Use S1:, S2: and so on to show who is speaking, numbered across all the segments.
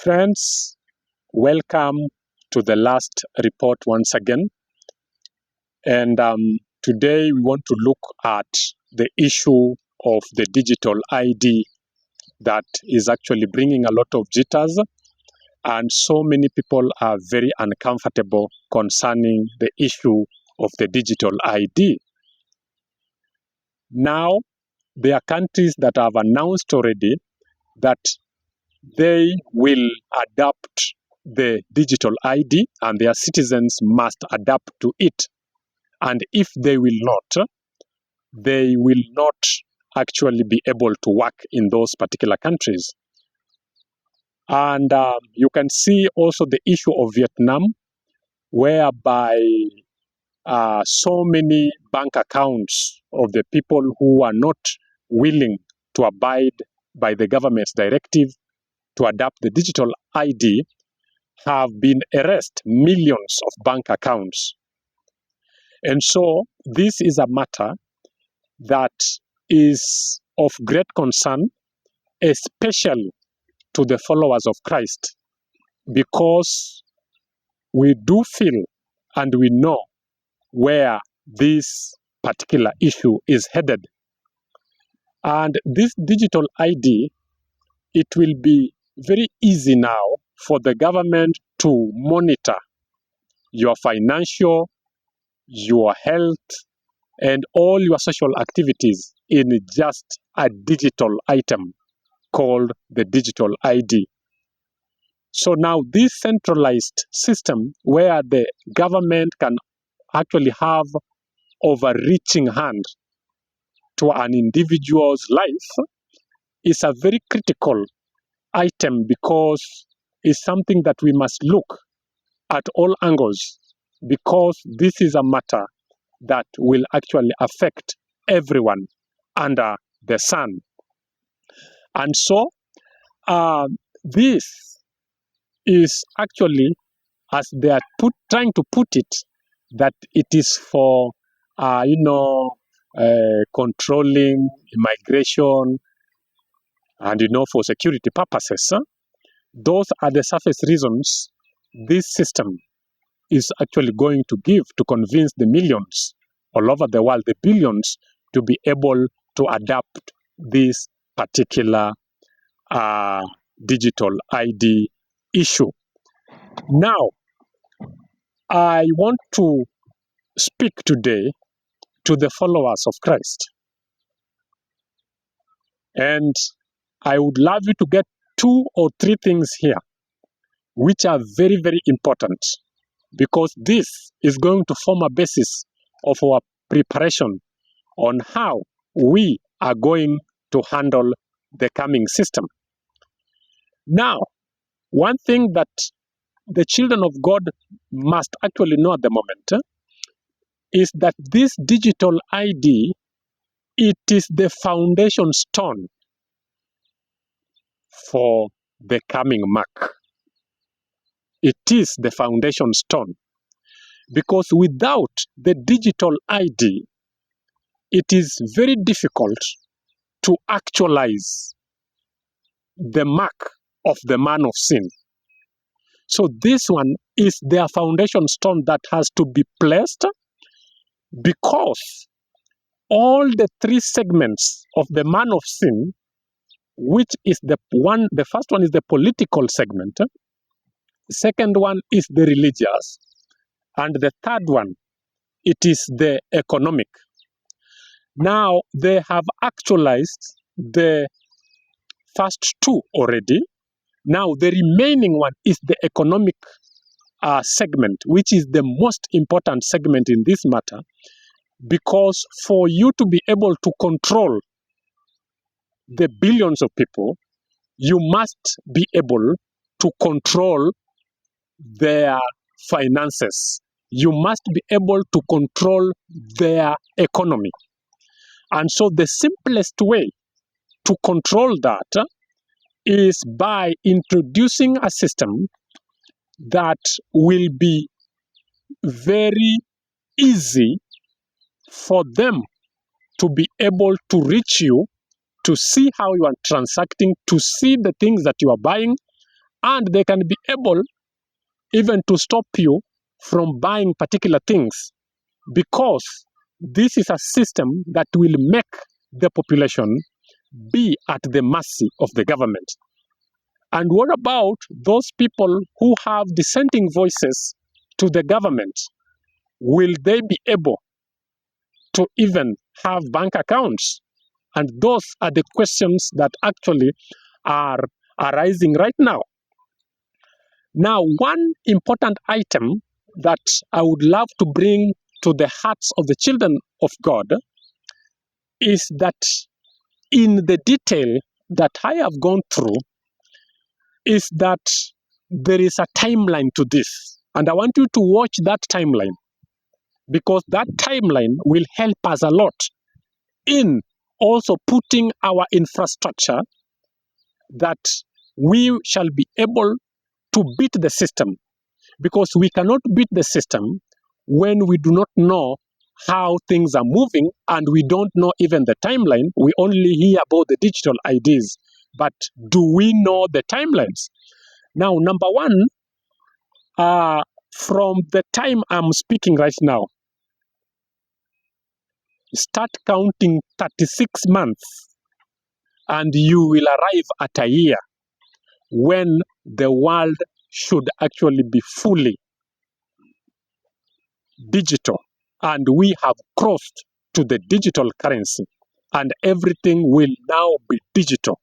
S1: Friends, welcome to the last report once again. And today we want to look at the issue of the digital ID that is actually bringing a lot of jitters. And so many people are very uncomfortable concerning the issue of the digital ID. Now, there are countries that have announced already that they will adopt the digital ID and their citizens must adapt to it. And if they will not, they will not actually be able to work in those particular countries. And you can see also the issue of Vietnam, whereby so many bank accounts of the people who are not willing to abide by the government's directive to adopt the digital ID have been erased, millions of bank accounts. And so this is a matter that is of great concern, especially to the followers of Christ, because we do feel and we know where this particular issue is headed. And this digital ID, it will be very easy now for the government to monitor your financial, your health, and all your social activities in just a digital item called the digital ID. So now this centralized system where the government can actually have overreaching hand to an individual's life is a very critical item, because it's something that we must look at all angles, because this is a matter that will actually affect everyone under the sun. And so this is actually, as they are trying to put it, that it is for controlling immigration and for security purposes. Those are the surface reasons this system is actually going to give to convince the millions all over the world, the billions, to be able to adapt this particular digital ID issue. Now, I want to speak today to the followers of Christ. And I would love you to get 2 or 3 things here, which are very, very important, because this is going to form a basis of our preparation on how we are going to handle the coming system. Now, one thing that the children of God must actually know at the moment is that this digital ID, it is the foundation stone for the coming mark. It is the foundation stone, because without the digital ID, it is very difficult to actualize the mark of the man of sin. So this one is their foundation stone that has to be placed, because all the 3 segments of the man of sin, which is the first one is the political segment, the second one is the religious, and the third one, it is the economic. Now, they have actualized the first 2 already. Now, the remaining one is the economic segment, which is the most important segment in this matter, because for you to be able to control the billions of people, you must be able to control their finances. You must be able to control their economy. And so the simplest way to control that is by introducing a system that will be very easy for them to be able to reach you, to see how you are transacting, to see the things that you are buying, And they can be able even to stop you from buying particular things, because this is a system that will make the population be at the mercy of the government. And what about those people who have dissenting voices to the government? Will they be able to even have bank accounts? And those are the questions that actually are arising right now. Now, one important item that I would love to bring to the hearts of the children of God is that in the detail that I have gone through, is that there is a timeline to this. And I want you to watch that timeline, because that timeline will help us a lot in also putting our infrastructure that we shall be able to beat the system. Because we cannot beat the system when we do not know how things are moving, and we don't know even the timeline. We only hear about the digital IDs, but do we know the timelines? Now, number one, from the time I'm speaking right now, start counting 36 months, and you will arrive at a year when the world should actually be fully digital, and we have crossed to the digital currency, and everything will now be digital,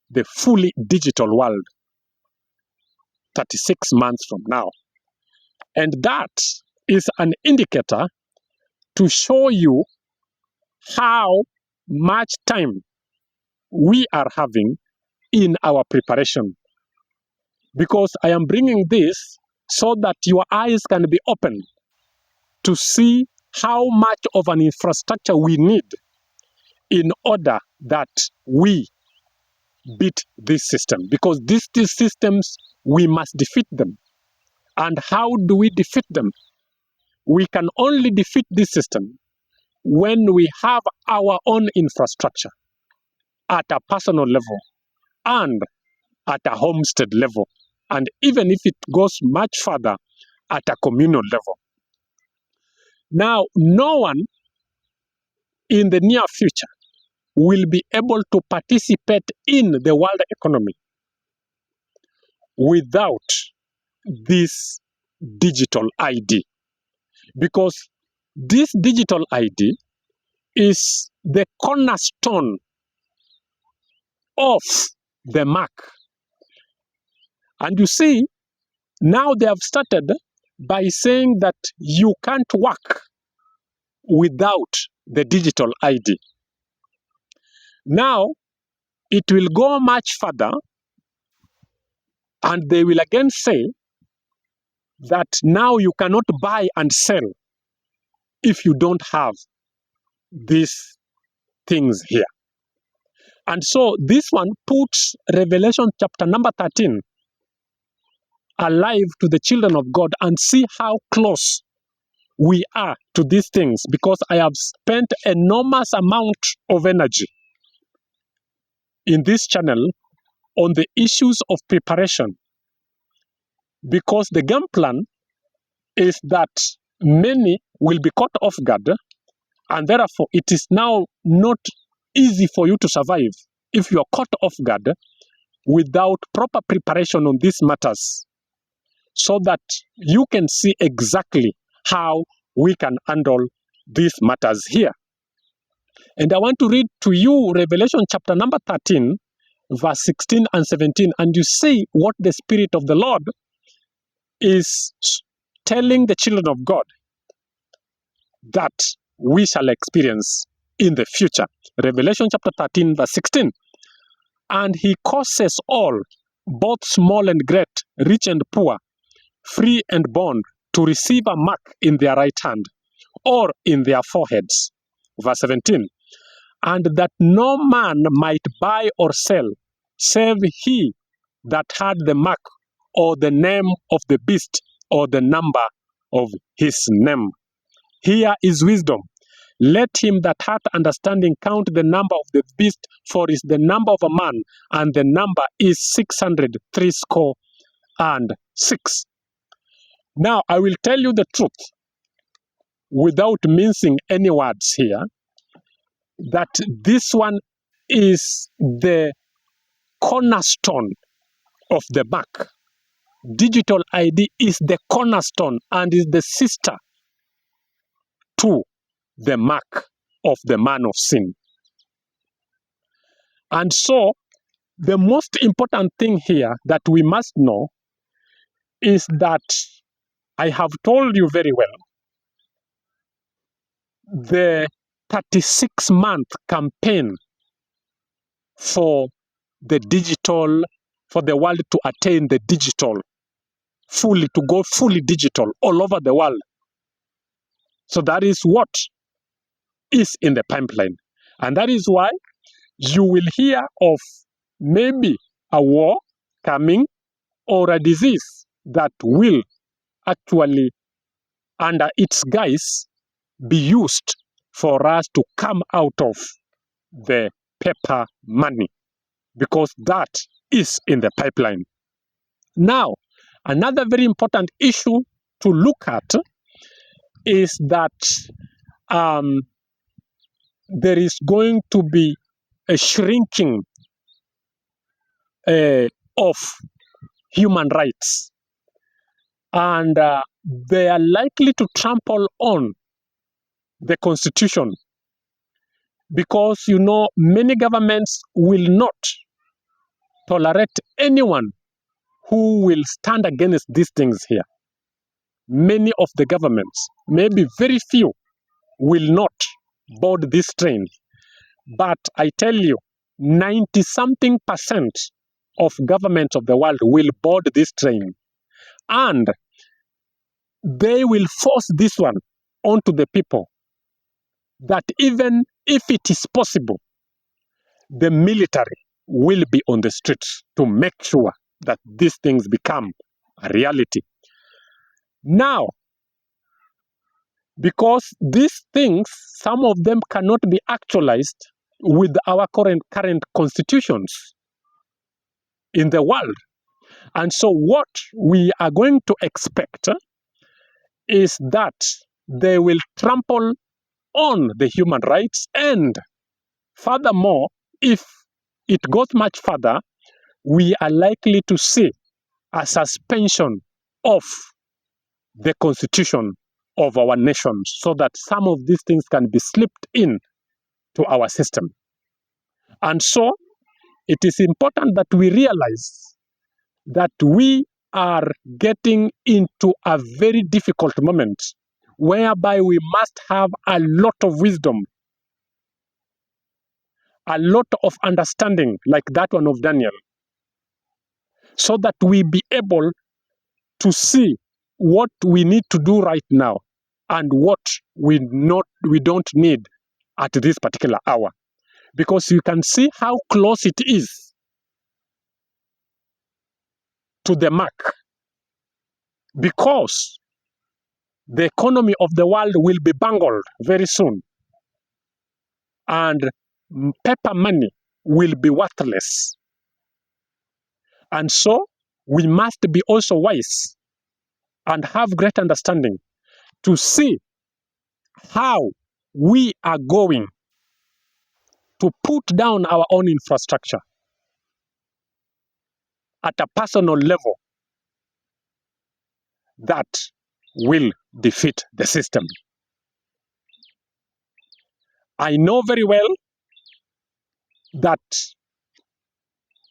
S1: the fully digital world, 36 months from now. And that is an indicator to show you how much time we are having in our preparation. Because I am bringing this so that your eyes can be opened to see how much of an infrastructure we need in order that we beat this system. Because these systems, we must defeat them. And how do we defeat them? We can only defeat this system when we have our own infrastructure at a personal level and at a homestead level, and even if it goes much further, at a communal level. Now, no one in the near future will be able to participate in the world economy without this digital ID, because this digital ID is the cornerstone of the mark. And you see, now they have started by saying that you can't work without the digital ID. Now, it will go much further, and they will again say that now you cannot buy and sell if you don't have these things here. And so this one puts Revelation chapter number 13 alive to the children of God, and see how close we are to these things, because I have spent enormous amount of energy in this channel on the issues of preparation, because the game plan is that many will be caught off guard, and therefore it is now not easy for you to survive if you are caught off guard without proper preparation on these matters, so that you can see exactly how we can handle these matters here. And I want to read to you Revelation chapter number 13, verse 16 and 17, and you see what the Spirit of the Lord is telling the children of God that we shall experience in the future. Revelation chapter 13, verse 16. And he causes all, both small and great, rich and poor, free and bond, to receive a mark in their right hand or in their foreheads. Verse 17. And that no man might buy or sell, save he that had the mark or the name of the beast or the number of his name. Here is wisdom. Let him that hath understanding count the number of the beast, for is the number of a man, and the number is 600 threescore and 6. Now, I will tell you the truth without mincing any words here, that this one is the cornerstone of the mark. Digital ID is the cornerstone and is the sister to the mark of the man of sin. And so, the most important thing here that we must know is that I have told you very well, the 36-month campaign for the digital, for the world to attain the digital, to go fully digital all over the world. So that is what is in the pipeline. And that is why you will hear of maybe a war coming or a disease that will actually, under its guise, be used for us to come out of the paper money, because that is in the pipeline. Now, another very important issue to look at is that there is going to be a shrinking of human rights, and they are likely to trample on the Constitution, because, many governments will not tolerate anyone who will stand against these things here. Many of the governments, maybe very few, will not board this train. But I tell you, 90-something% of governments of the world will board this train. And they will force this one onto the people, that even if it is possible, the military will be on the streets to make sure that these things become a reality. Now, because these things, some of them cannot be actualized with our current constitutions in the world. And so what we are going to expect is that they will trample on the human rights, and furthermore, if it goes much further, we are likely to see a suspension of the constitution of our nation, so that some of these things can be slipped in to our system. And so it is important that we realize that we are getting into a very difficult moment, whereby we must have a lot of wisdom, a lot of understanding, like that one of Daniel, so that we be able to see what we need to do right now and what we don't need at this particular hour. Because you can see how close it is to the mark, because the economy of the world will be bungled very soon, and paper money will be worthless. And so we must be also wise and have great understanding to see how we are going to put down our own infrastructure at a personal level that will defeat the system. I know very well that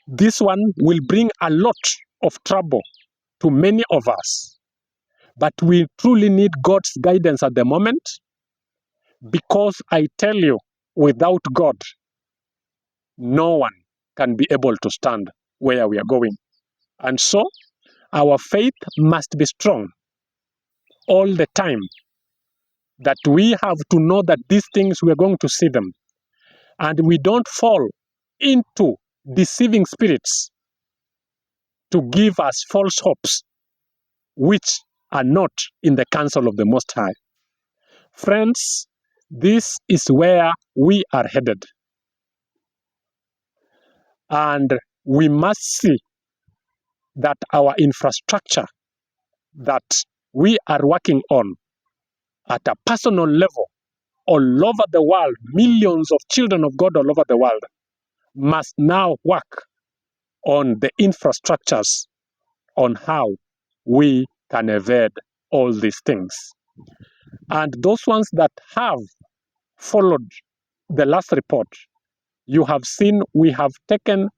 S1: this one will bring a lot of trouble to many of us, but we truly need God's guidance at the moment, because I tell you, without God, no one can be able to stand where we are going. And so our faith must be strong all the time, that we have to know that these things, we are going to see them, and we don't fall into deceiving spirits to give us false hopes, which are not in the counsel of the Most High. Friends, this is where we are headed. And we must see that our infrastructure that we are working on at a personal level all over the world, millions of children of God all over the world, must now work on the infrastructures on how we can evade all these things. And those ones that have followed the last report, you have seen we have taken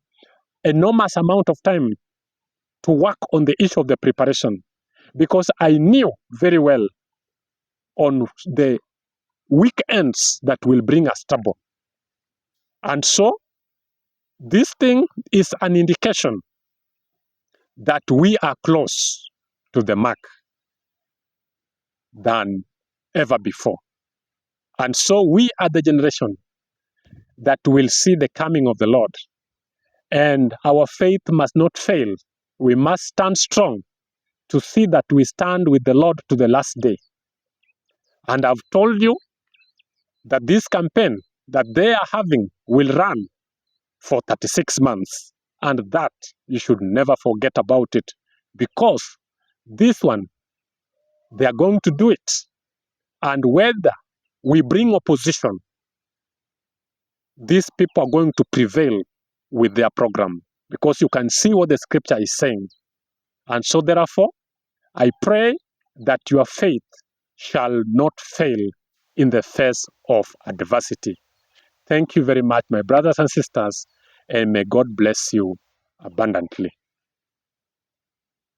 S1: enormous amount of time to work on the issue of the preparation, because I knew very well on the weekends that will bring us trouble. And so this thing is an indication that we are close to the mark than ever before. And so we are the generation that will see the coming of the Lord. And our faith must not fail. We must stand strong to see that we stand with the Lord to the last day. And I've told you that this campaign that they are having will run for 36 months. And that you should never forget about it, because this one, they are going to do it. And whether we bring opposition, these people are going to prevail with their program, because you can see what the scripture is saying. And so therefore, I pray that your faith shall not fail in the face of adversity. Thank you very much, my brothers and sisters, and may God bless you abundantly.